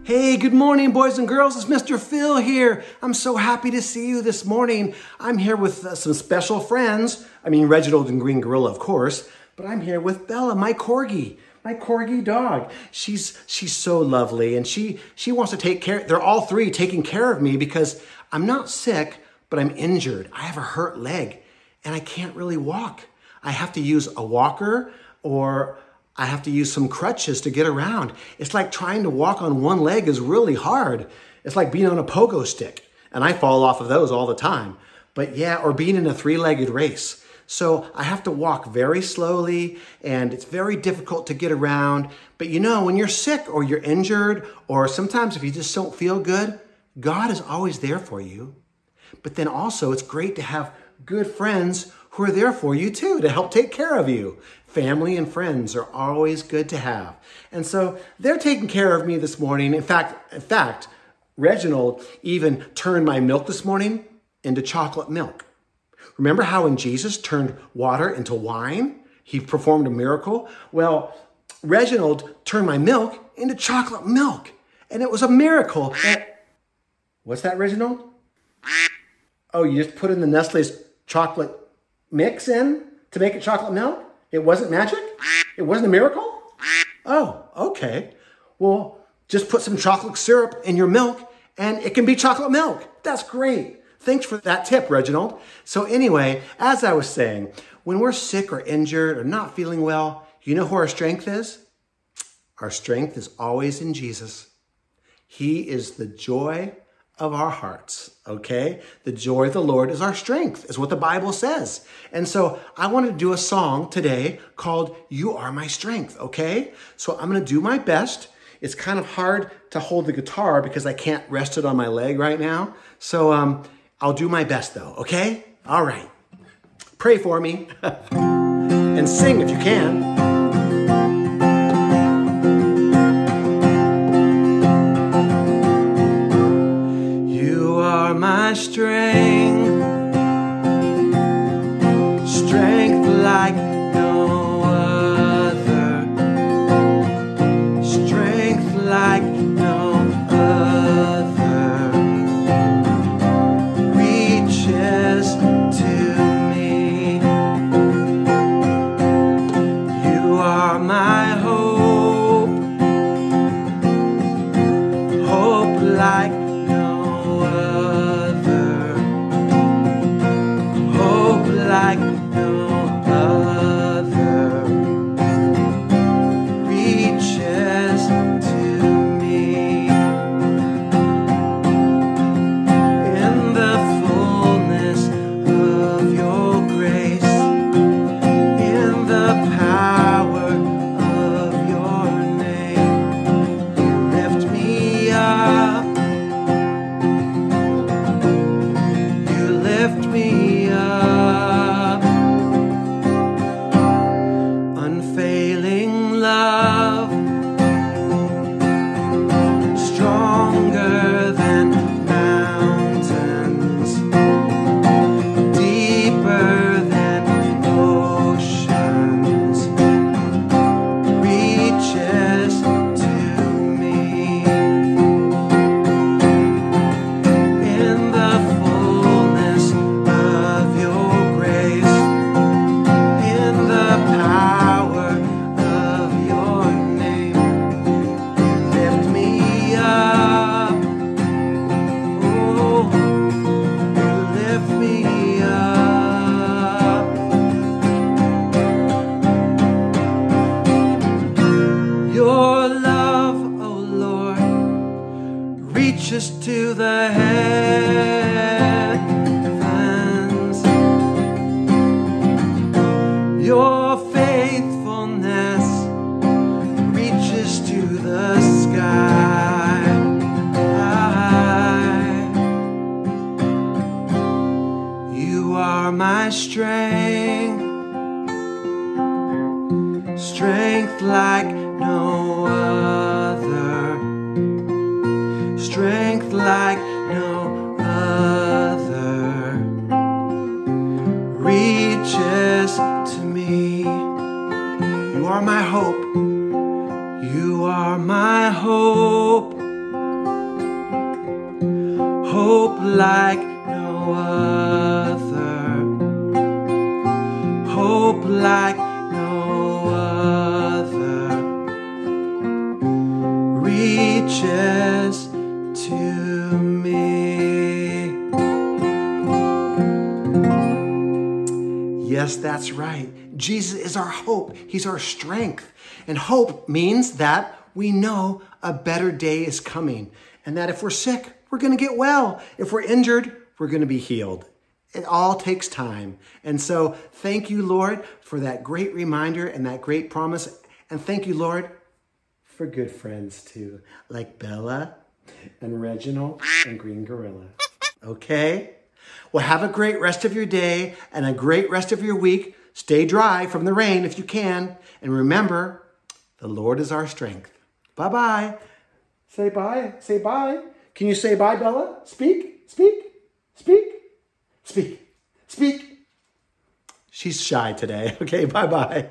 Hey, good morning, boys and girls. It's Mr. Phil here. I'm so happy to see you this morning. I'm here with some special friends. Reginald and Green Gorilla, of course. But I'm here with Bella, my corgi dog. She's so lovely, and she wants to take care. They're all three taking care of me because I'm not sick, but I'm injured. I have a hurt leg, and I can't really walk. I have to use a walker, or I have to use some crutches to get around. It's like trying to walk on one leg is really hard. It's like being on a pogo stick, and I fall off of those all the time. But yeah, or being in a three-legged race. So I have to walk very slowly, and it's very difficult to get around. But you know, when you're sick or you're injured, or sometimes if you just don't feel good, God is always there for you. But then also it's great to have good friends who are there for you too, to help take care of you. Family and friends are always good to have. And so they're taking care of me this morning. In fact, Reginald even turned my milk this morning into chocolate milk. Remember how when Jesus turned water into wine, he performed a miracle? Well, Reginald turned my milk into chocolate milk, and it was a miracle. What's that, Reginald? Oh, you just put in the Nestle's chocolate mix in to make it chocolate milk? It wasn't magic? It wasn't a miracle? Oh, okay. Well, just put some chocolate syrup in your milk and it can be chocolate milk. That's great. Thanks for that tip, Reginald. So anyway, as I was saying, when we're sick or injured or not feeling well, you know who our strength is? Our strength is always in Jesus. He is the joy of our hearts, okay? The joy of the Lord is our strength, is what the Bible says. And so I wanted to do a song today called You Are My Strength, okay? So I'm gonna do my best. It's kind of hard to hold the guitar because I can't rest it on my leg right now. So I'll do my best though, okay? All right. Pray for me and sing if you can. My strength like no other, strength like no other, reaches to me. You are my hope, hope like no other, hope like no other, reaches to me. In the fullness of your grace, in the power of your name, you lift me up, you lift me up. Unfailing love, stronger than mountains, deeper than oceans, reaches to me. In the fullness of your grace, in the power of your name, you lift me up. Oh, you lift me up. Your love, oh Lord, reaches to the heavens. Your faithfulness reaches to the sky. You are my strength, strength like no other, strength like no other, reaches to me. You are my hope, you are my hope, hope like no other, hope like no other, reaches to me. Yes, that's right. Jesus is our hope. He's our strength. And hope means that we know a better day is coming, and that if we're sick, we're going to get well. If we're injured, we're going to be healed. It all takes time. And so thank you, Lord, for that great reminder and that great promise. And thank you, Lord, for good friends too, like Bella and Reginald and Green Gorilla. Okay? Well, have a great rest of your day and a great rest of your week. Stay dry from the rain if you can. And remember, the Lord is our strength. Bye-bye. Say bye. Say bye. Can you say bye, Bella? Speak, speak, speak, speak, speak. She's shy today. Okay, bye-bye.